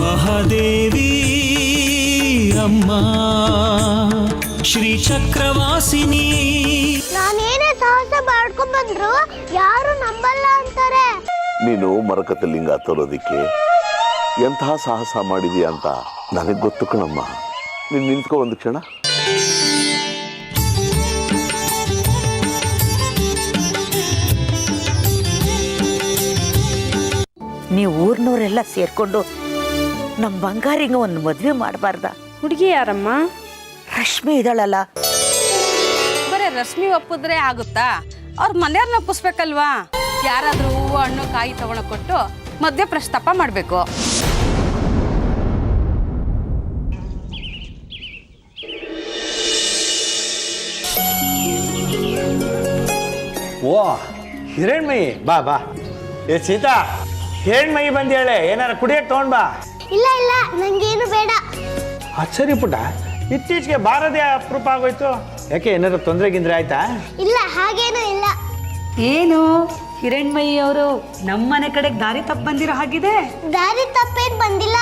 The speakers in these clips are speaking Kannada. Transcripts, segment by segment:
ಮಹಾದೇವಿ ಅಮ್ಮ ಶ್ರೀ ಚಕ್ರವಾಸಿನಿ. ನಾನೇನೇ ಸಾಹಸ ಮಾಡ್ಕೊಂಡ್ ಬಂದ್ರು ಯಾರು ನಂಬಲ್ಲ ಅಂತಾರೆ. ನೀನು ಮರಕತ ಲಿಂಗ ತರೋದಿಕ್ಕೆ ಎಂತಹ ಸಾಹಸ ಮಾಡಿದೀಯ ಅಂತ ನನಗೆ ಗೊತ್ತು ಕಣಮ್ಮ. ನೀನು ನಿಂತ್ಕೊ ಒಂದು ಕ್ಷಣ. ನೀವು ಊರ್ನವರೆಲ್ಲ ಸೇರ್ಕೊಂಡು ನಮ್ಮ ಬಂಗಾರಿಗೆ ಒಂದು ಮದುವೆ ಮಾಡಬಾರ್ದ? ಹುಡುಗಿ ಯಾರಮ್ಮ? ರಶ್ಮಿ ಇದ್ದಾಳಲ್ಲ. ಬರೀ ರಶ್ಮಿ ಒಪ್ಪಿದ್ರೆ ಆಗುತ್ತಾ? ಅವ್ರ ಮನೆಯವ್ರನ್ನ ಒಪ್ಪಿಸ್ಬೇಕಲ್ವಾ? ಯಾರಾದ್ರೂ ಹೂವು ಹಣ್ಣು ಕಾಯಿ ತಗೊಂಡು ಕೊಟ್ಟು ಮಧ್ಯ ಪ್ರಸ್ತಾಪ ಮಾಡಬೇಕು. ಓ ಹಿರಣ್ಮಯಿ, ಬಾ ಬಾ. ಏ ಸೀತಾ, ಹಿರಣ್ಮಯಿ ಬಂದೇಳೆ, ಏನಾರ ಕುಡಿಯಕ್ಕೆ ತಗೊಂಡ್ ಬಾ. ಇಲ್ಲ ಇಲ್ಲ ನಂಗೇನು ಬೇಡ. ಸರಿ ಪುಟ್ಟ, ಇತ್ತೀಚೆಗೆ ಬಾರದೇ ಅಪರೂಪ ಆಗೋಯ್ತು. ಯಾಕೆ ಏನಾರ ತೊಂದರೆ ಗಿಂದ್ರೆ ಆಯ್ತಾ? ಇಲ್ಲ ಹಾಗೇನೂ ಇಲ್ಲ. ಏನು ಹಿರಣ್ಮಯಿ ಅವರು ನಮ್ಮನೆ ಕಡೆಗೆ ದಾರಿ ತಪ್ಪು ಬಂದಿರೋ ಹಾಗಿದೆ? ದಾರಿ ತಪ್ಪೇನ್ ಬಂದಿಲ್ಲ,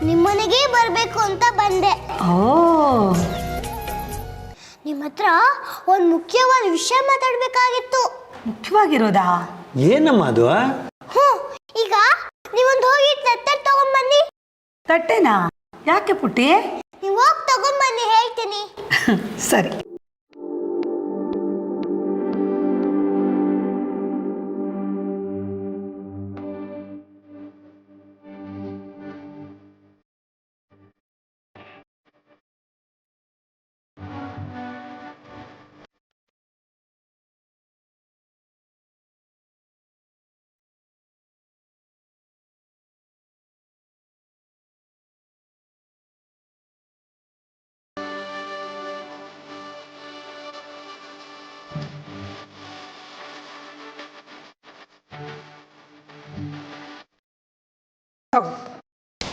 ನಿಮ್ಮನೆಗೆ ಬರ್ಬೇಕು ಅಂತ ಬಂದೆ. ಓ, ನಿಮ್ಮ ಹತ್ರ ಒಂದು ಮುಖ್ಯವಾದ ವಿಷಯ ಮಾತಾಡ್ಬೇಕಾಗಿತ್ತು. ಮುಖ್ಯವಾಗಿರೋದಾ? ಏನಮ್ಮ ಅದು? ಈಗ ನೀವೊಂದು ಹೋಗಿ ತಟ್ಟೆ ತಗೊಂಡ್ಬನ್ನಿ. ತಟ್ಟೆನಾ? ಯಾಕೆ ಪುಟ್ಟಿ? ನೀವು ಹೋಗಿ ತಗೊಂಡ್ಬನ್ನಿ, ಹೇಳ್ತೀನಿ. ಸರಿ.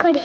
ಕೊಡಿ.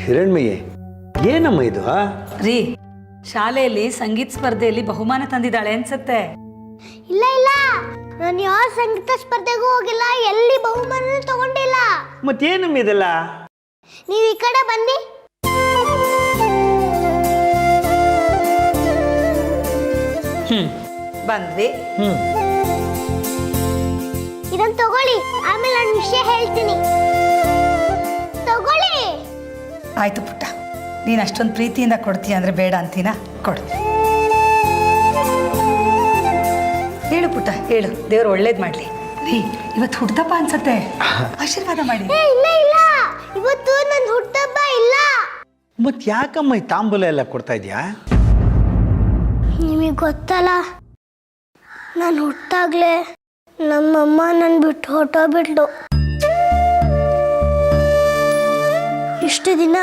ಹಿರಣ್ಮಯಿ, ಏನಮ್ಮ ಇದು? ರೀ, ಶಾಲೆಯಲ್ಲಿ ಸಂಗೀತ ಸ್ಪರ್ಧೆಯಲ್ಲಿ ಬಹುಮಾನ ತಂದಿದ್ದಾಳೆ ಅನ್ಸತ್ತೆ. ಇಲ್ಲ ಇಲ್ಲ, ನಾನು ಯಾವ ಸಂಗೀತ ಸ್ಪರ್ಧೆಗೂ ಹೋಗಿಲ್ಲ, ಎಲ್ಲಿ ಬಹುಮಾನ ತಗೊಂಡಿಲ್ಲ. ಮತ್ತೇನಮ್ಮ ಇದೆಲ್ಲ? ನೀವು ಈ ಕಡೆ ಬನ್ನಿ. ಬಂದ್ವಿ. ಇದನ್ನ ತಗೊಳ್ಳಿ, ಆಮೇಲೆ ನಾನು ವಿಷಯ ಹೇಳ್ತೀನಿ. ತಗೊಳ್ಳಿ. ಆಯ್ತು ಪುಟ್ಟ, ನೀನು ಅಷ್ಟೊಂದು ಪ್ರೀತಿಯಿಂದ ಕೊಡ್ತೀಯ ಅಂದ್ರೆ ಬೇಡ ಅಂತೀನ? ಕೊಡು. ಹೇಳು ಪುಟ್ಟ, ಹೇಳು. ದೇವ್ರು ಒಳ್ಳೇದು ಮಾಡಲಿ. ರೀ, ಇವತ್ತು ಹುಡ್ತಪ್ಪ ಅನ್ಸತ್ತೆ, ಆಶೀರ್ವಾದ ಮಾಡಿ. ಇಲ್ಲ ಇಲ್ಲ, ಇವತ್ತು ನನ್ನ ಹುಟ್ಟುಹಬ್ಬ ಇಲ್ಲ. ಮತ್ ಯಾಕಮ್ಮ ಈ ತಾಂಬೂಲ ಎಲ್ಲ ಕೊಡ್ತಾ ಇದೀಯಾ? ನಿಮಗೆ ಗೊತ್ತಲ್ಲ, ನಾನು ಹುಟ್ಟಾಗ್ಲೇ ನಮ್ಮಮ್ಮ ನನ್ನ ಬಿಟ್ಟು ಹೊಟ್ಟೋಗ್ಬಿಟ್ಲು. ಇಷ್ಟು ದಿನ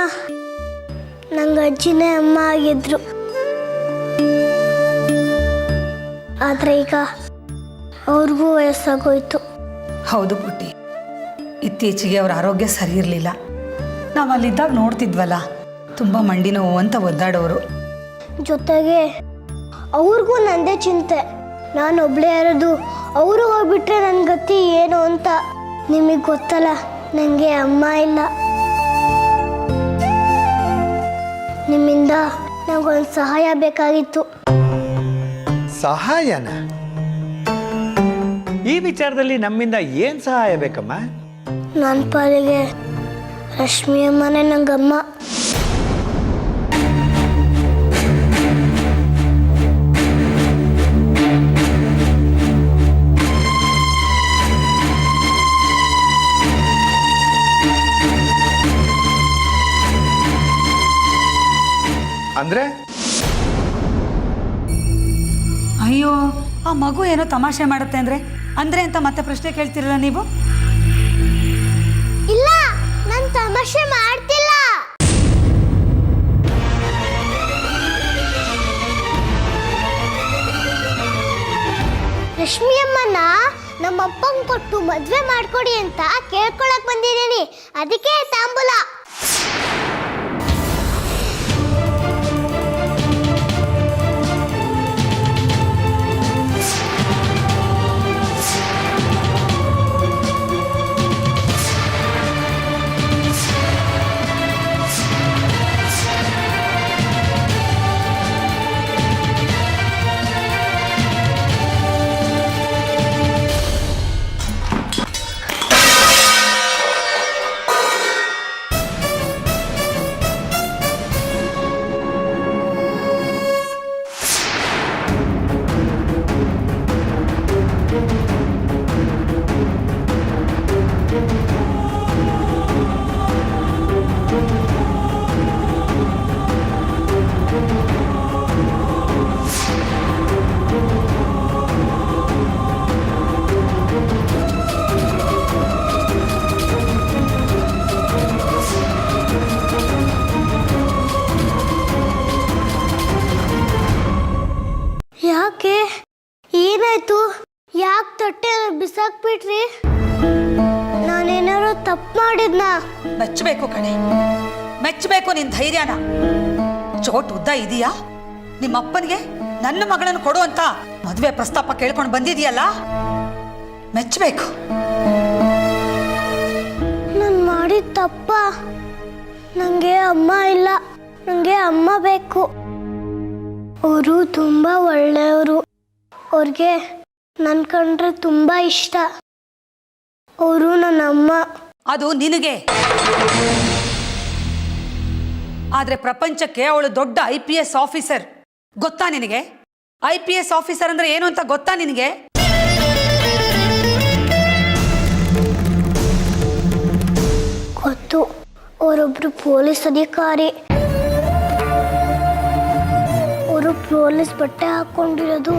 ನಂಗೆ ಅಜ್ಜಿನೇ ಅಮ್ಮ ಆಗಿದ್ರು. ಆದರೆ ಈಗ ಅವ್ರಿಗೂ ವಯಸ್ಸಾಗೋಯ್ತು. ಹೌದು ಪುಟ್ಟಿ, ಇತ್ತೀಚೆಗೆ ಅವ್ರ ಆರೋಗ್ಯ ಸರಿ ಇರಲಿಲ್ಲ. ನಾವು ಅಲ್ಲಿದ್ದಾಗ ನೋಡ್ತಿದ್ವಲ್ಲ, ತುಂಬ ಮಂಡಿ ನೋವು ಅಂತ ಒದ್ದಾಡೋರು. ಜೊತೆಗೆ ಅವ್ರಿಗೂ ನಂದೇ ಚಿಂತೆ, ನಾನು ಒಬ್ಳೇ ಇರೋದು, ಅವರು ಹೋಗ್ಬಿಟ್ರೆ ನನ್ನ ಗತಿ ಏನು ಅಂತ. ನಿಮಗೆ ಗೊತ್ತಲ್ಲ, ನನಗೆ ಅಮ್ಮ ಇಲ್ಲ. ನಿಮ್ಮಿಂದ ನನಗೊಂದು ಸಹಾಯ ಬೇಕಾಗಿತ್ತು. ಸಹಾಯನ? ಈ ವಿಚಾರದಲ್ಲಿ ನಮ್ಮಿಂದ ಏನು ಸಹಾಯ ಬೇಕಮ್ಮ? ನನ್ನ ಪಾಲಿಗೆ ರಶ್ಮಿ ಅಮ್ಮನೇ ನಂಗಮ್ಮ. ಅಂದ್ರೆ ಅಯ್ಯೋ, ಆ ಮಗು ಏನೋ ತಮಾಷೆ ಮಾಡುತ್ತೆ ಅಂದ್ರೆ ಅಂತ ಮತ್ತೆ ಪ್ರಶ್ನೆ ಕೇಳ್ತಿರಲ್ಲ ನೀವು? ಇಲ್ಲ, ನಾನು ತಮಾಷೆ ಮಾಡ್ತಿಲ್ಲ. ರಶ್ಮಿ ಅಮ್ಮನ ನಮ್ಮಪ್ಪಂಗೆ ಕೊಟ್ಟು ಮದ್ವೆ ಮಾಡ್ಕೊಡಿ ಅಂತ ಕೇಳ್ಕೊಳಕ್ ಬಂದಿದ್ದೀನಿ. ಅದಕ್ಕೆ ತಾಂಬೂಲ. ಯಾಕೆ? ಏನಾಯ್ತು? ಯಾಕೆ ತಟ್ಟೆ ಬಿಸಾಕ್ಬಿಟ್ರಿ? ನಾನೇನಾದ್ರು ತಪ್ಪು ಮಾಡಿದ್ನಾ? ಮೆಚ್ಚಬೇಕು ಕಣೆ, ಮೆಚ್ಚಬೇಕು ನಿನ್ ಧೈರ್ಯನ. ಚೋಟ್ ಉದ್ದ ಇದೆಯಾ? ನಿಮ್ಮ ಅಪ್ಪನಿಗೆ ನನ್ನ ಮಗಳನ್ನು ಕೊಡು ಅಂತ ಮದುವೆ ಪ್ರಸ್ತಾಪ ಕೇಳ್ಕೊಂಡು ಬಂದಿದೀಯಲ್ಲ, ಮೆಚ್ಚಬೇಕು. ನಾನು ಮಾಡಿದ ತಪ್ಪ? ನನಗೆ ಅಮ್ಮ ಇಲ್ಲ, ನನಗೆ ಅಮ್ಮ ಬೇಕು. ಅವರು ತುಂಬ ಒಳ್ಳೆಯವರು. ಅವ್ರಿಗೆ ನನ್ನ ಕಂಡ್ರೆ ತುಂಬ ಇಷ್ಟ. ಅವರು ನನ್ನ ಅಮ್ಮ. ಅದು ನಿನಗೆ. ಆದ್ರೆ ಪ್ರಪಂಚಕ್ಕೆ ಅವಳು ದೊಡ್ಡ IPS ಆಫೀಸರ್. ಗೊತ್ತಾ ನಿನಗೆ? IPS ಆಫೀಸರ್ ಅಂದ್ರೆ ಏನು ಅಂತ ಗೊತ್ತಾ ನಿನಗೆ? ಗೊತ್ತು, ಅವರೊಬ್ರು ಪೊಲೀಸ್ ಅಧಿಕಾರಿ. ಅವರು ಪೊಲೀಸ್ ಬಟ್ಟೆ ಹಾಕೊಂಡಿರೋದು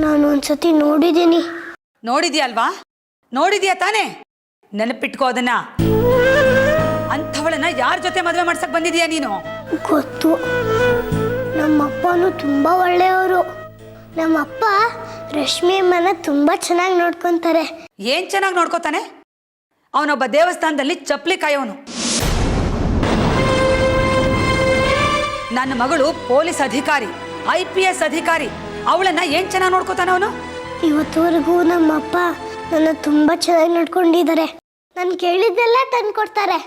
ನಾನು ಒಂದ್ಸತಿ ನೋಡಿದ್ದೀನಿ. ನೋಡಿದ್ಯಲ್ವಾ? ನೋಡಿದ್ಯಾ ತಾನೇ? ನೆನಪಿಟ್ಕೋ ಅದನ್ನ. ಅಂಥವಳನ್ನ ಯಾರ ಜೊತೆ ಮದುವೆ ಮಾಡ್ಸಕ್ ಬಂದಿದೀಯಾ ನೀನು? ಗೊತ್ತು, ನಮ್ಮಪ್ಪನೂ ತುಂಬ ಒಳ್ಳೆಯವರು. ನಮ್ಮಪ್ಪ ರಶ್ಮಿ ಅಮ್ಮನ ತುಂಬ ಚೆನ್ನಾಗಿ ನೋಡ್ಕೊತಾರೆ. ಏನ್ ಚೆನ್ನಾಗಿ ನೋಡ್ಕೋತಾನೆ? ಅವನೊಬ್ಬ ದೇವಸ್ಥಾನದಲ್ಲಿ ಚಪ್ಪಲಿ ಕಾಯೋನು. ನನ್ನ ಮಗಳು ಪೊಲೀಸ್ ಅಧಿಕಾರಿ, IPS ಅಧಿಕಾರಿ. ಅವಳನ್ನ ಏನ್ ಚೆನ್ನಾಗಿ ನೋಡ್ಕೋತಾನ ಅವನು? ಇವತ್ತುವರೆಗೂ ನಮ್ಮಪ್ಪ ನನ್ನ ತುಂಬ ಚೆನ್ನಾಗಿ ನೋಡ್ಕೊಂಡಿದ್ದಾರೆ. ನಾನು ಕೇಳಿದ್ದೆಲ್ಲ ತಂದ್ಕೊಡ್ತಾರೆ.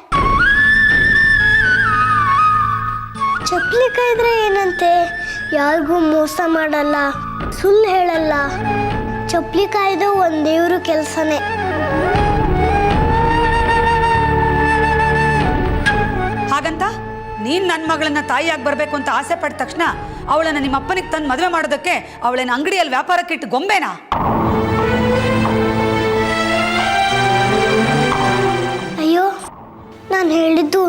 ಚಪ್ಪಲಿ ಕಾಯ್ದ್ರೆ ಏನಂತೆ? ಯಾರಿಗೂ ಮೋಸ ಮಾಡಲ್ಲ, ಸುಳ್ಳು ಹೇಳಲ್ಲ. ಚಪ್ಪಲಿ ಕಾಯ್ದು ಒಂದು ದೇವ್ರ ಕೆಲಸನೇ. ಹಾಗಂತ ನೀನ್ ನನ್ನ ಮಗಳನ್ನ ತಾಯಿಯಾಗಿ ಬರ್ಬೇಕು ಅಂತ ಆಸೆ ಪಟ್ಟ ತಕ್ಷಣ ಅವಳನ್ನ ನಿಮ್ಮ ಅಪ್ಪನಿಗೆ ತಂದು ಮದುವೆ ಮಾಡೋದಕ್ಕೆ ಅವಳನ್ನ ಅಂಗಡಿಯಲ್ಲಿ ವ್ಯಾಪಾರಕ್ಕೆ ಇಟ್ಟು ಗೊಂಬೆನಾ? ಅಯ್ಯೋ, ನಾನು ಹೇಳಿದ್ದು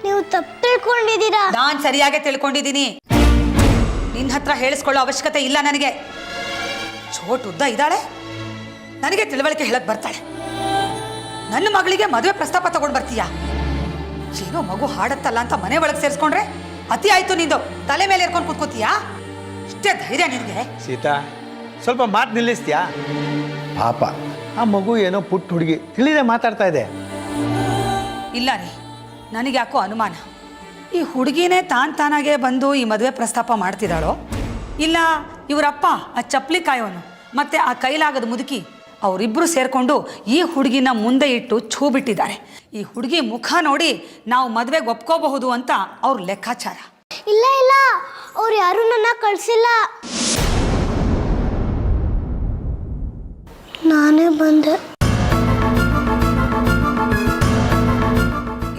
ನೀವು ತಪ್ಪು ತಿಳ್ಕೊಂಡಿದ್ದೀರಾ. ನಾನ್ ಸರಿಯಾಗಿ ತಿಳ್ಕೊಂಡಿದ್ದೀನಿ. ನಿನ್ನ ಹತ್ರ ಹೇಳಿಸ್ಕೊಳ್ಳೋ ಅವಶ್ಯಕತೆ ಇಲ್ಲ ನನಗೆ. ಚೋಟ್ ಉದ್ದ ಇದ್ದಾಳೆ, ನನಗೆ ತಿಳುವಳಿಕೆ ಹೇಳಕ್ ಬರ್ತಾಳೆ. ನನ್ನ ಮಗಳಿಗೆ ಮದುವೆ ಪ್ರಸ್ತಾಪ ತಗೊಂಡ್ ಬರ್ತೀಯಾ? ಏನೋ ಮಗು ಹಾಡತ್ತಲ್ಲ ಅಂತ ಮನೆ ಒಳಗೆ ಸೇರಿಸ್ಕೊಂಡ್ರೆ ಅತಿ ಆಯ್ತು. ನಿಂದು ತಲೆ ಮೇಲೆ ಏರ್ಕೊಂಡು ಕೂತ್ಕೋತೀಯಾ? ಇಷ್ಟೇ ಧೈರ್ಯ ನಿನಗೆ? ಸೀತಾ, ಸ್ವಲ್ಪ ಮಾತು ನಿಲ್ಲಿಸ್ತೀಯಾ? ಪಾಪ ಆ ಮಗು ಏನೋ ಪುಟ್ಟ ಹುಡುಗಿ ತಿಳಿದೇ ಮಾತಾಡ್ತಾ ಇದೆ. ಇಲ್ಲ ರೀ, ನನಗೆ ಯಾಕೋ ಅನುಮಾನ, ಈ ಹುಡುಗಿನೇ ತಾನಾಗೆ ಬಂದು ಈ ಮದುವೆ ಪ್ರಸ್ತಾಪ ಮಾಡ್ತಿದ್ದಾಳೋ, ಇಲ್ಲ ಇವರಪ್ಪ ಆ ಚಪ್ಪಲಿ ಕಾಯೋನು ಮತ್ತು ಆ ಕೈಲಾಗದ ಮುದುಕಿ ಅವರಿಬ್ಬರು ಸೇರಿಕೊಂಡು ಈ ಹುಡುಗಿನ ಮುಂದೆ ಇಟ್ಟು ಛೂ ಬಿಟ್ಟಿದ್ದಾರೆ. ಈ ಹುಡುಗಿ ಮುಖ ನೋಡಿ ನಾವು ಮದುವೆಗೆ ಒಪ್ಕೋಬಹುದು ಅಂತ ಅವ್ರ ಲೆಕ್ಕಾಚಾರ. ಇಲ್ಲ ಇಲ್ಲ, ಅವ್ರು ಯಾರೂ ನನ್ನ ಕಳಿಸಿಲ್ಲ, ನಾನೇ ಬಂದೆ.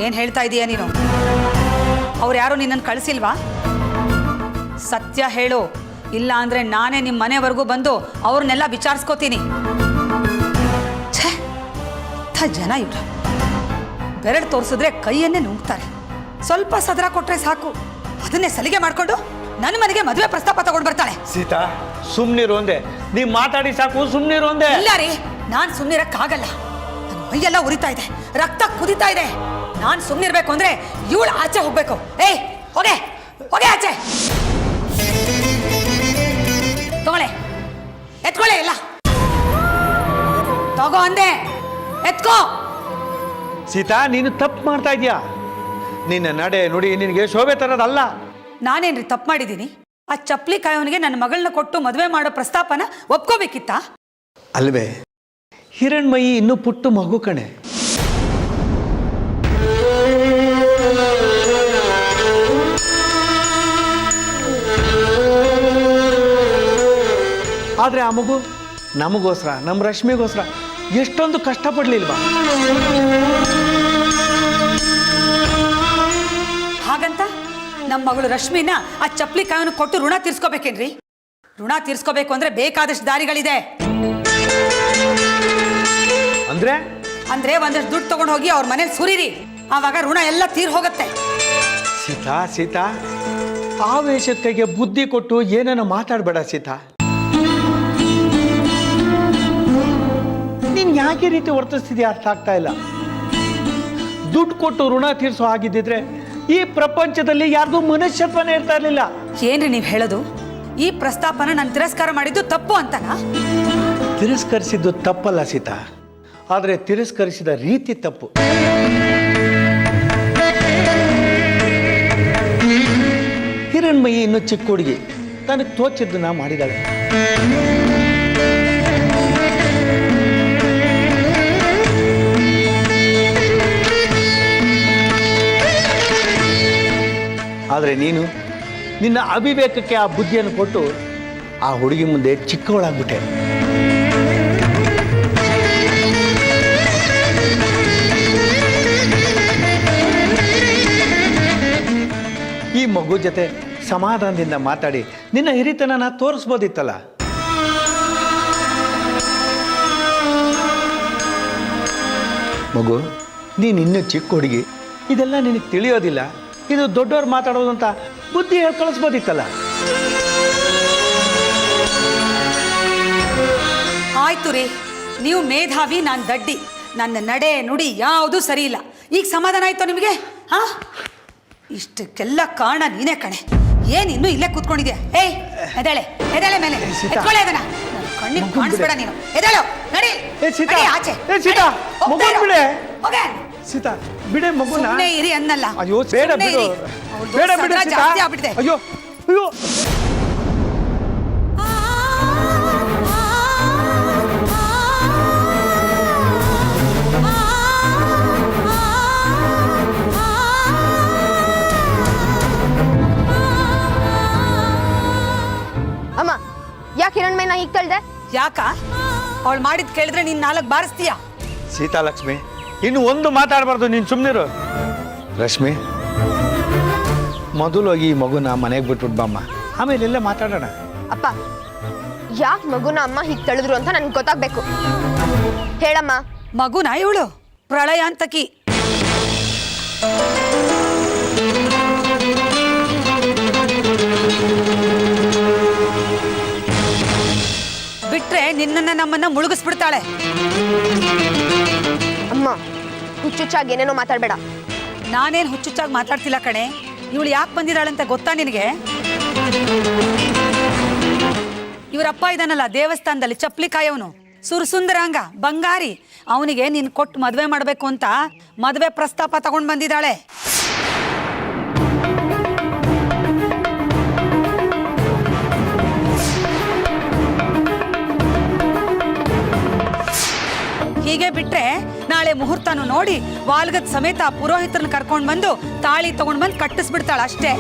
ಏನು ಹೇಳ್ತಾ ಇದೀಯ ನೀನು? ಅವ್ರು ಯಾರು ನಿನ್ನನ್ನು ಕಳಿಸಿಲ್ವಾ? ಸತ್ಯ ಹೇಳು, ಇಲ್ಲ ಅಂದರೆ ನಾನೇ ನಿಮ್ಮ ಮನೆವರೆಗೂ ಬಂದು ಅವ್ರನ್ನೆಲ್ಲ ವಿಚಾರಿಸ್ಕೋತೀನಿ. ಛೇ, ಜನ ಇವ್ರು ಬೆರಳು ತೋರಿಸಿದ್ರೆ ಕೈಯನ್ನೇ ನುಂಗ್ತಾರೆ. ಸ್ವಲ್ಪ ಸದರ ಕೊಟ್ರೆ ಸಾಕು, ಅದನ್ನೇ ಸಲಿಗೆ ಮಾಡಿಕೊಂಡು ನನ್ನ ಮನೆಗೆ ಮದುವೆ ಪ್ರಸ್ತಾಪ ತಗೊಂಡು ಬರ್ತಾಳೆ. ಸೀತಾ ಸುಮ್ನಿರು ಒಂದೇ, ನೀ ಮಾತಾಡಿ ಸಾಕು, ಸುಮ್ನಿರು ಒಂದೇ. ಇಲ್ಲ ರೀ, ನಾನು ಸುಮ್ಮನಿರಕ್ಕಾಗಲ್ಲ. ನನ್ನ ಮೈಯೆಲ್ಲ ಉರಿತಾ ಇದೆ, ರಕ್ತ ಕುದಿತಾ ಇದೆ. ನಾನು ಸುಮ್ಮನಿರ್ಬೇಕು ಅಂದ್ರೆ ಇವಳು ಆಚೆ ಹೋಗ್ಬೇಕು. ಏಯ್ ಹೋಗೆ ಹೋಗೆ ಆಚೆ. ತಗೊಳ್ಳೆ, ಎತ್ಕೊಳ್ಳೆ, ಇಲ್ಲ ತಗೋ ಅಂದೆ, ಎತ್ಕೋ. ಸೀತಾ ನೀನು ತಪ್ಪು ಮಾಡ್ತಾ ಇದೀಯಾ. ನಿನ್ನ ನಡೆ ನುಡಿ ನಿನಗೆ ಶೋಭೆ ತರೋದಲ್ಲ. ನಾನೇನ್ರಿ ತಪ್ಪು ಮಾಡಿದ್ದೀನಿ? ಆ ಚಪ್ಪಲಿ ಕಾಯೋನಿಗೆ ನನ್ನ ಮಗಳನ್ನ ಕೊಟ್ಟು ಮದುವೆ ಮಾಡೋ ಪ್ರಸ್ತಾಪನ ಒಪ್ಕೋಬೇಕಿತ್ತಾ? ಅಲ್ವೇ, ಹಿರಣ್ಮಯಿ ಇನ್ನೂ ಪುಟ್ಟು ಮಗು ಕಣೆ. ಆದ್ರೆ ಆ ಮಗು ನಮಗೋಸ್ಕರ, ನಮ್ಮ ರಶ್ಮಿಗೋಸ್ಕರ ಎಷ್ಟೊಂದು ಕಷ್ಟಪಡ್ಲಿಲ್ವಾ? ಹಾಗಂತ ನಮ್ಮ ಮಗಳು ರಶ್ಮಿನ ಆ ಚಪ್ಪಲಿ ಕಾಯೋನು ಕೊಟ್ಟು ಋಣ ತೀರ್ಸ್ಕೋಬೇಕೇನ್ರಿ? ಋಣ ತೀರ್ಸ್ಕೋಬೇಕು ಅಂದ್ರೆ ಬೇಕಾದಷ್ಟು ದಾರಿಗಳಿದೆ. ಅಂದ್ರೆ ಒಂದಷ್ಟು ದುಡ್ಡು ತಗೊಂಡು ಹೋಗಿ ಅವ್ರ ಮನೇಲಿ ಸುರಿರಿ, ಆವಾಗ ಋಣ ಎಲ್ಲ ತೀರ್ ಹೋಗುತ್ತೆ. ಸೀತಾ ಸೀತಾ ಆವೇಶಕ್ಕೆ ಬುದ್ಧಿ ಕೊಟ್ಟು ಏನೇನೋ ಮಾತಾಡಬೇಡ ಸೀತಾ. ನೀನ್ ಯಾಕೆ ರೀತಿ ವರ್ತಿಸ್ತಿದ್ಯಾ ಅರ್ಥ ಆಗ್ತಾ ಇಲ್ಲ. ದುಡ್ಡು ಕೊಟ್ಟು ಋಣ ತೀರ್ಸೋ ಆಗಿದ್ದಿದ್ರೆ ಈ ಪ್ರಪಂಚದಲ್ಲಿ ಯಾರಿಗೂ ಮನುಷ್ಯತ್ವನೇ ಇರ್ತಾ ಇರ್ಲಿಲ್ಲ. ಏನ್ರಿ ನೀವು ಹೇಳೋದು? ಈ ಪ್ರಸ್ತಾಪನ ನಾನು ತಿರಸ್ಕಾರ ಮಾಡಿದ್ದು ತಪ್ಪು ಅಂತನಾ? ತಿರಸ್ಕರಿಸಿದ್ದು ತಪ್ಪಲ್ಲ ಸೀತಾ, ಆದರೆ ತಿರಸ್ಕರಿಸಿದ ರೀತಿ ತಪ್ಪು. ಹಿರಣ್ಮಯಿ ಇನ್ನು ಚಿಕ್ಕ ಹುಡುಗಿ, ತನಗೆ ತೋಚಿದ್ದನ್ನ ಮಾಡಿದಾಳೆ. ಆದರೆ ನೀನು ನಿನ್ನ ಅವಿವೇಕಕ್ಕೆ ಆ ಬುದ್ಧಿಯನ್ನು ಕೊಟ್ಟು ಆ ಹುಡುಗಿ ಮುಂದೆ ಚಿಕ್ಕವಳಾಗ್ಬಿಟ್ಟೆ. ಈ ಮಗು ಜೊತೆ ಸಮಾಧಾನದಿಂದ ಮಾತಾಡಿ ನಿನ್ನ ಹಿರಿತನನ ತೋರಿಸ್ಬೋದಿತ್ತಲ್ಲ. ಮಗು, ನೀನು ಇನ್ನೂ ಚಿಕ್ಕ ಹುಡುಗಿ, ಇದೆಲ್ಲ ನಿನಗೆ ತಿಳಿಯೋದಿಲ್ಲ. ಇದು ದೊಡ್ಡವ್ರು ಮಾತಾಡೋದು ಅಂತ ಬುದ್ಧಿ ಹೇಳಿ ಕಳಿಸ್ಬೋದಿತ್ತಲ್ಲ. ಆಯ್ತು ರೀ, ನೀವು ಮೇಧಾವಿ, ನಾನು ದಡ್ಡಿ. ನನ್ನ ನಡೆ ನುಡಿ ಯಾವುದೂ ಸರಿ ಇಲ್ಲ. ಈಗ ಸಮಾಧಾನ ಆಯ್ತು ನಿಮಗೆ? ಹಾ, ಇಷ್ಟಕ್ಕೆಲ್ಲ ಕಾರಣ ನೀನೇ ಕಣೆ. ಏನ್ ಇನ್ನು ಇಲ್ಲೇ ಕೂತ್ಕೊಂಡಿದ್ಯಾ? ಏಯ್ ಎದೇಳೆ ಎದೇಳೆ ಮೇಲೆ ಎತ್ಕೊಳ್ಳೆ ಅದನ್ನ. ಕಣ್ಣಿಗೆ ಕಾಣಿಸ್ಬೇಡ ನೀನು. ಎದೇಳು, ನಡಿ ಆಚೆ. ಸೀತಾ ಬಿಡೆ ಮಗುನ. ಸುಮ್ಮನೆ ಇರಿ ಅನ್ನಲ್ಲ. ಅಯ್ಯೋ ಬೇಡ ಬಿಡು, ಬೇಡ ಬಿಡು ಸೀತಾ. ಜಾಸ್ತಿ ಆಗ್ಬಿಟ್ಟಿದೆ. ಅಯ್ಯೋ ಅಯ್ಯೋ. ಅಮ್ಮ, ಯಾಕೆ ಹಿರಣ್ಮಯ್ಯನ ಈಗ ತಳ್ದೆ? ಯಾಕ? ಅವಳು ಮಾಡಿದ್ ಕೇಳಿದ್ರೆ ನೀನ್ 4 ಬಾರಿಸ್ತೀಯ. ಸೀತಾ ಲಕ್ಷ್ಮಿ, ಇನ್ನು ಒಂದು ಮಾತಾಡಬಾರ್ದು, ನೀನು ಸುಮ್ಮನಿರು. ರಶ್ಮಿ, ಮೊದಲೋಗಿ ಈ ಮಗುನ ಮನೆಗೆ ಬಿಟ್ಬಿಟ್ಟು ಬಾಮ್ಮ, ಆಮೇಲೆ ಎಲ್ಲ ಮಾತಾಡೋಣ. ಅಪ್ಪ, ಯಾಕೆ ಮಗುನ ಅಮ್ಮ ಹೀಗೆ ತಳೆದ್ರು ಅಂತ ನನ್ಗೆ ಗೊತ್ತಾಗ್ಬೇಕು. ಹೇಳಮ್ಮ. ಮಗುನ ಇವಳು ಪ್ರಳಯಾಂತಕಿ. ಬಿಟ್ರೆ ನಿನ್ನನ್ನ ನಮ್ಮನ್ನ ಮುಳುಗಿಸ್ಬಿಡ್ತಾಳೆ. ಅಮ್ಮ, ಹುಚ್ಚುಚ್ಚಾಗಿ ಏನೇನೋ ಮಾತಾಡಬೇಡ. ನಾನೇನು ಹುಚ್ಚುಚ್ಚಾಗಿ ಮಾತಾಡ್ತಿಲ್ಲ ಕಣೆ. ಇವಳು ಯಾಕೆ ಬಂದಿದ್ದಾಳಂತ ಗೊತ್ತಾ ನಿನಗೆ? ಇವರಪ್ಪ ಇದಾನಲ್ಲ ದೇವಸ್ಥಾನದಲ್ಲಿ ಚಪ್ಪಲಿ ಕಾಯವನು, ಸುರಸುಂದರಾಂಗ ಬಂಗಾರಿ ಅವನಿಗೆ ನೀನು ಕೊಟ್ಟು ಮದುವೆ ಮಾಡಬೇಕು ಅಂತ ಮದುವೆ ಪ್ರಸ್ತಾಪ ತಗೊಂಡು ಬಂದಿದ್ದಾಳೆ. ಹೀಗೆ ಬಿಟ್ರೆ ನಾಳೆ ಮುಹೂರ್ತನು ನೋಡಿ ವಾಲ್ಗದ ಸಮೇತ ಪುರೋಹಿತರನ್ನ ಕರ್ಕೊಂಡು ಬಂದು ತಾಳಿ ತಗೊಂಡು ಬಂದು ಕಟ್ಟಿಸ್ಬಿಡ್ತಾಳ ಅಷ್ಟೇ.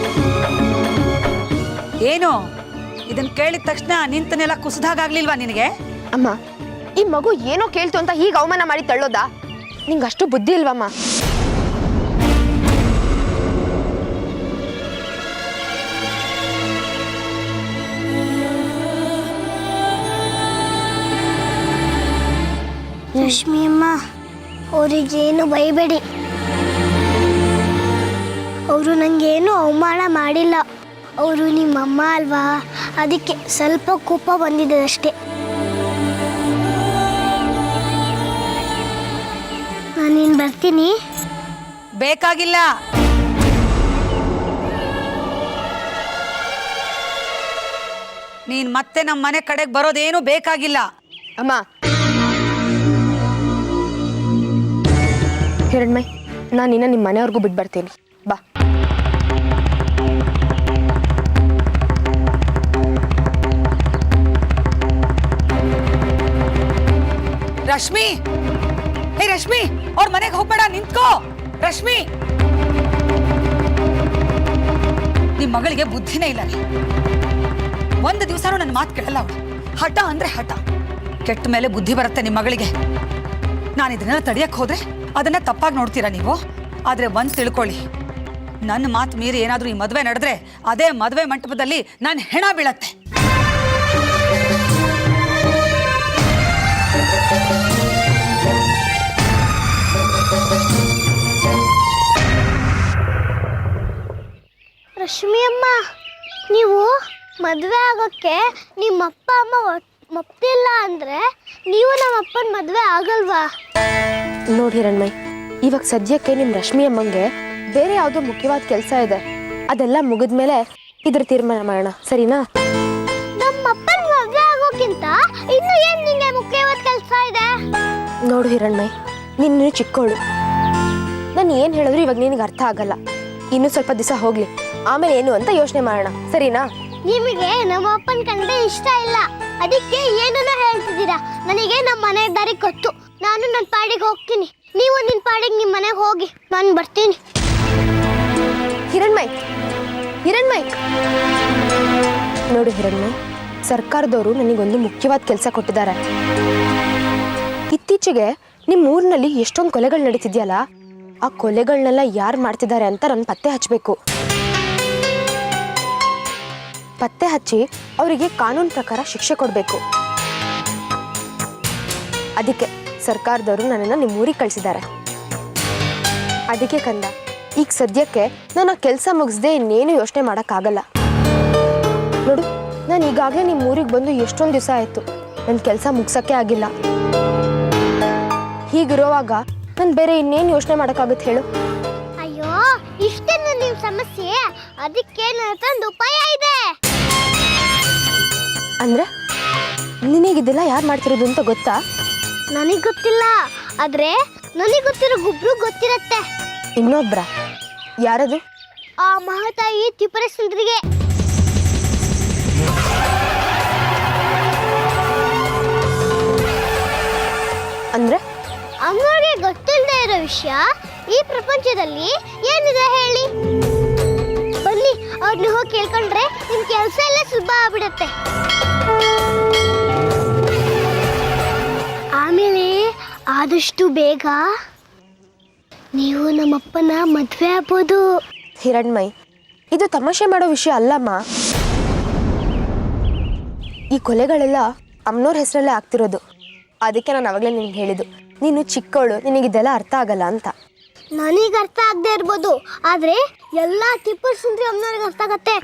ಏನು ಇದನ್ನ ಕೇಳಿದ ತಕ್ಷಣ ನಿಂತನೆಲ್ಲ ಕುಸಿದಾಗ್ಲಿಲ್ವಾ ನಿನಗೆ? ಅಮ್ಮ, ಈ ಮಗು ಏನೋ ಕೇಳ್ತು ಅಂತ ಹೀಗೆ ಅವಮಾನ ಮಾಡಿ ತಳ್ಳೋದಾ? ನಿಂಗೆ ಅಷ್ಟು ಬುದ್ಧಿ ಇಲ್ವಮ್ಮ? ರಶ್ಮಿ ಅಮ್ಮ, ಅವರಿಗೇನು ಬೈಬೇಡಿ. ಅವರು ನನಗೇನು ಅವಮಾನ ಮಾಡಿಲ್ಲ. ಅವರು ನಿಮ್ಮಮ್ಮ ಅಲ್ವಾ, ಅದಕ್ಕೆ ಸ್ವಲ್ಪ ಕೋಪ ಬಂದಿದೆ ಅಷ್ಟೇ. ನಾನಿನ್ ಬರ್ತೀನಿ. ಬೇಕಾಗಿಲ್ಲ. ನೀನ್ ಮತ್ತೆ ನಮ್ಮ ಮನೆ ಕಡೆಗೆ ಬರೋದೇನು ಬೇಕಾಗಿಲ್ಲ. ಅಮ್ಮ, ಹಿರಣ್ಮಯ್, ನಾನು ಇನ್ನ ನಿಮ್ಮ ಮನೆಯವ್ರಿಗೂ ಬಿಟ್ಟು ಬರ್ತೀನಿ. ಬಾ. ರಶ್ಮಿ, ಹೇ ರಶ್ಮಿ, ಅವ್ರ ಮನೆಗೆ ಹೋಗ್ಬೇಡ, ನಿಂತ್ಕೋ. ರಶ್ಮಿ, ನಿಮ್ ಮಗಳಿಗೆ ಬುದ್ಧಿನೇ ಇಲ್ಲ ರೀ. ಒಂದು ದಿವಸನೂ ನನ್ನ ಮಾತು ಕೇಳಲ್ಲ ಅವಳು. ಹಠ ಅಂದ್ರೆ ಹಠ. ಕೆಟ್ಟ ಮೇಲೆ ಬುದ್ಧಿ ಬರುತ್ತೆ ನಿಮ್ಮ ಮಗಳಿಗೆ. ನಾನು ಇದನ್ನೆಲ್ಲ ತಡಿಯಕ್ಕೆ ಹೋದ್ರೆ ಅದನ್ನ ತಪ್ಪಾಗಿ ನೋಡ್ತೀರಾ ನೀವು. ಆದ್ರೆ ಒಂದ್ ತಿಳ್ಕೊಳ್ಳಿ, ನನ್ನ ಮಾತು ಮೀರಿ ಏನಾದ್ರೂ ಈ ಮದುವೆ ನಡೆದ್ರೆ ಅದೇ ಮದುವೆ ಮಂಟಪದಲ್ಲಿ ನಾನು ಹೆಣ ಬೀಳತ್ತೆ. ರಶ್ಮಿ ಅಮ್ಮ, ನೀವು ಮದುವೆ ಆಗೋಕ್ಕೆ ನಿಮ್ಮ ಅಪ್ಪ ಅಮ್ಮ ಒಪ್ಪಿಲ್ಲ ಅಂದರೆ ನೀವು ನಮ್ಮ ಅಪ್ಪನ ಮದುವೆ ಆಗಲ್ವಾ? ನೋಡಿ ಹಿರಣ್ಮಯ್, ಇವಾಗ ಸದ್ಯಕ್ಕೆ ನಿಮ್ಮ ರಶ್ಮಿ ಅಮ್ಮಂಗೆ ಬೇರೆ ಯಾವುದೋ ಮುಖ್ಯವಾದ ಕೆಲಸ ಇದೆ. ಅದೆಲ್ಲ ಮುಗಿದ್ಮೇಲೆ ಇದ್ರ ತೀರ್ಮಾನ ಮಾಡೋಣ, ಸರಿನಾ? ನಮ್ಮ ಅಪ್ಪನ ಮದುವೆ ಆಗೋಕ್ಕಿಂತ ಇನ್ನು ಏನು ನಿಮಗೆ ಮುಖ್ಯವಾದ ಕೆಲಸ ಇದೆ? ನೋಡು ಹಿರಣ್ಮಯ್, ನೀನು ಚಿಕ್ಕವಳು. ನಾನು ಏನು ಹೇಳಿದ್ರು ಇವಾಗ ನಿನಗೆ ಅರ್ಥ ಆಗಲ್ಲ. ಇನ್ನೂ ಸ್ವಲ್ಪ ದಿವಸ ಹೋಗ್ಲಿ, ಆಮೇಲೆ ಏನು ಅಂತ ಯೋಚನೆ ಮಾಡೋಣ, ಸರಿನಾ? ನಿಮಗೆ ನಮ್ಮ ಅಪ್ಪನ ಕಂಡ್ರೆ ಇಷ್ಟ ಇಲ್ಲ, ಅದಕ್ಕೆ ಏನನ್ನ ಹೇಳ್ತಿದ್ದೀರಾ. ನನಗೆ ನಮ್ಮ ಮನೆ ದಾರಿ ಗೊತ್ತು. ನಾನು ನನ್ನ ಪಾಡಿಗೆ ಹೋಗ್ತೀನಿ, ನೀವು ನಿನ್ನ ಪಾಡಿಗೆ ನಿಮ್ಮ ಮನೆಗೆ ಹೋಗಿ. ನಾನು ಬರ್ತೀನಿ. ಹಿರಣ್ಮಯ್, ಹಿರಣ್ಮಯ್, ನೋಡು ಹಿರಣ್ಮಯ್, ಸರ್ಕಾರದವರು ನನಗೊಂದು ಮುಖ್ಯವಾದ ಕೆಲಸ ಕೊಟ್ಟಿದ್ದಾರೆ. ಇತ್ತೀಚೆಗೆ ನಿಮ್ಮ ಊರಿನಲ್ಲಿ ಎಷ್ಟೊಂದು ಕೊಲೆಗಳು ನಡೀತಿದ್ಯಲ್ಲ, ಆ ಕೊಲೆಗಳನ್ನೆಲ್ಲ ಯಾರು ಮಾಡ್ತಿದ್ದಾರೆ ಅಂತ ನಾನು ಪತ್ತೆ ಹಚ್ಚಬೇಕು. ಪತ್ತೆ ಹಚ್ಚಿ ಅವರಿಗೆ ಕಾನೂನು ಪ್ರಕಾರ ಶಿಕ್ಷೆ ಕೊಡಬೇಕು. ಅದಕ್ಕೆ ಸರ್ಕಾರದವರು ನನ್ನನ್ನು ನಿಮ್ಮ ಊರಿಗೆ ಕಳಿಸಿದ್ದಾರೆ. ಅದಕ್ಕೆ ಕಂದ, ಈಗ ಸದ್ಯಕ್ಕೆ ನಾನು ಆ ಕೆಲಸ ಮುಗಿಸ್ದೆ ಇನ್ನೇನು ಯೋಚನೆ ಮಾಡೋಕ್ಕಾಗಲ್ಲ. ನೋಡು, ನಾನು ಈಗಾಗಲೇ ನಿಮ್ಮ ಊರಿಗೆ ಬಂದು ಎಷ್ಟೊಂದು ದಿವಸ ಆಯಿತು, ನನ್ನ ಕೆಲಸ ಮುಗ್ಸೋಕ್ಕೆ ಆಗಿಲ್ಲ. ಹೀಗಿರುವಾಗ ನಾನು ಬೇರೆ ಇನ್ನೇನು ಯೋಚನೆ ಮಾಡೋಕ್ಕಾಗುತ್ತೆ ಹೇಳು? ಅಯ್ಯೋ, ಇಷ್ಟೇನು ನಿಮ್ಮ ಸಮಸ್ಯೆ? ಅದಕ್ಕೆ ನನ್ನ ಹತ್ರ ಒಂದು ಉಪಾಯ ಇದೆ. ಅಂದರೆ ನಿನಗಿದೆಲ್ಲ ಯಾರು ಮಾಡ್ತಿರೋದು ಅಂತ ಗೊತ್ತಾ? ನನಗೆ ಗೊತ್ತಿಲ್ಲ, ಆದರೆ ನನಗೆ ಗೊತ್ತಿರೋ ಗುಬ್ರು ಗೊತ್ತಿರತ್ತೆ. ಇನ್ನೊಬ್ರ? ಯಾರದು? ಆ ಮಹಾತಾಯಿ ತ್ರಿಪುರ ಸುಂದರಿಗೆ. ಅಂದರೆ ಅಮ್ಮನಿಗೆ ಗೊತ್ತಿಲ್ಲದೆ ಇರೋ ವಿಷಯ ಈ ಪ್ರಪಂಚದಲ್ಲಿ ಏನಿದೆ ಹೇಳಿ? ಬನ್ನಿ, ಅವ್ರನ್ನ ಹೋಗಿ ಕೇಳ್ಕೊಂಡ್ರೆ ನಿಮ್ಮ ಕೆಲಸ ಎಲ್ಲ ಸುಲಭ ಆಗ್ಬಿಡತ್ತೆ. ಆಮೇಲೆ ಆದಷ್ಟು ಬೇಗ ನೀವು ನಮ್ಮಪ್ಪನ ಮದುವೆ ಆಗ್ಬೋದು. ಹಿರಣ್ಮಯ್, ಇದು ತಮಾಷೆ ಮಾಡೋ ವಿಷಯ ಅಲ್ಲಮ್ಮ. ಈ ಕೊಲೆಗಳೆಲ್ಲ ಅಮ್ಮನವ್ರ ಹೆಸರಲ್ಲೇ ಆಗ್ತಿರೋದು. ಅದಕ್ಕೆ ನಾನು ಅವಾಗಲೇ ನಿನ್ಗೆ ಹೇಳಿದ್ದು, ನೀನು ಚಿಕ್ಕವಳು, ನಿನಗಿದೆಲ್ಲ ಅರ್ಥ ಆಗಲ್ಲ ಅಂತ. ನನಗೆ ಅರ್ಥ ಆಗದೆ ಇರ್ಬೋದು, ಆದರೆ ಎಲ್ಲ ತ್ರಿಪುರ ಸುಂದರಿ ಅಮ್ಮನವ್ರಿಗೆ ಅರ್ಥ ಆಗತ್ತೆ.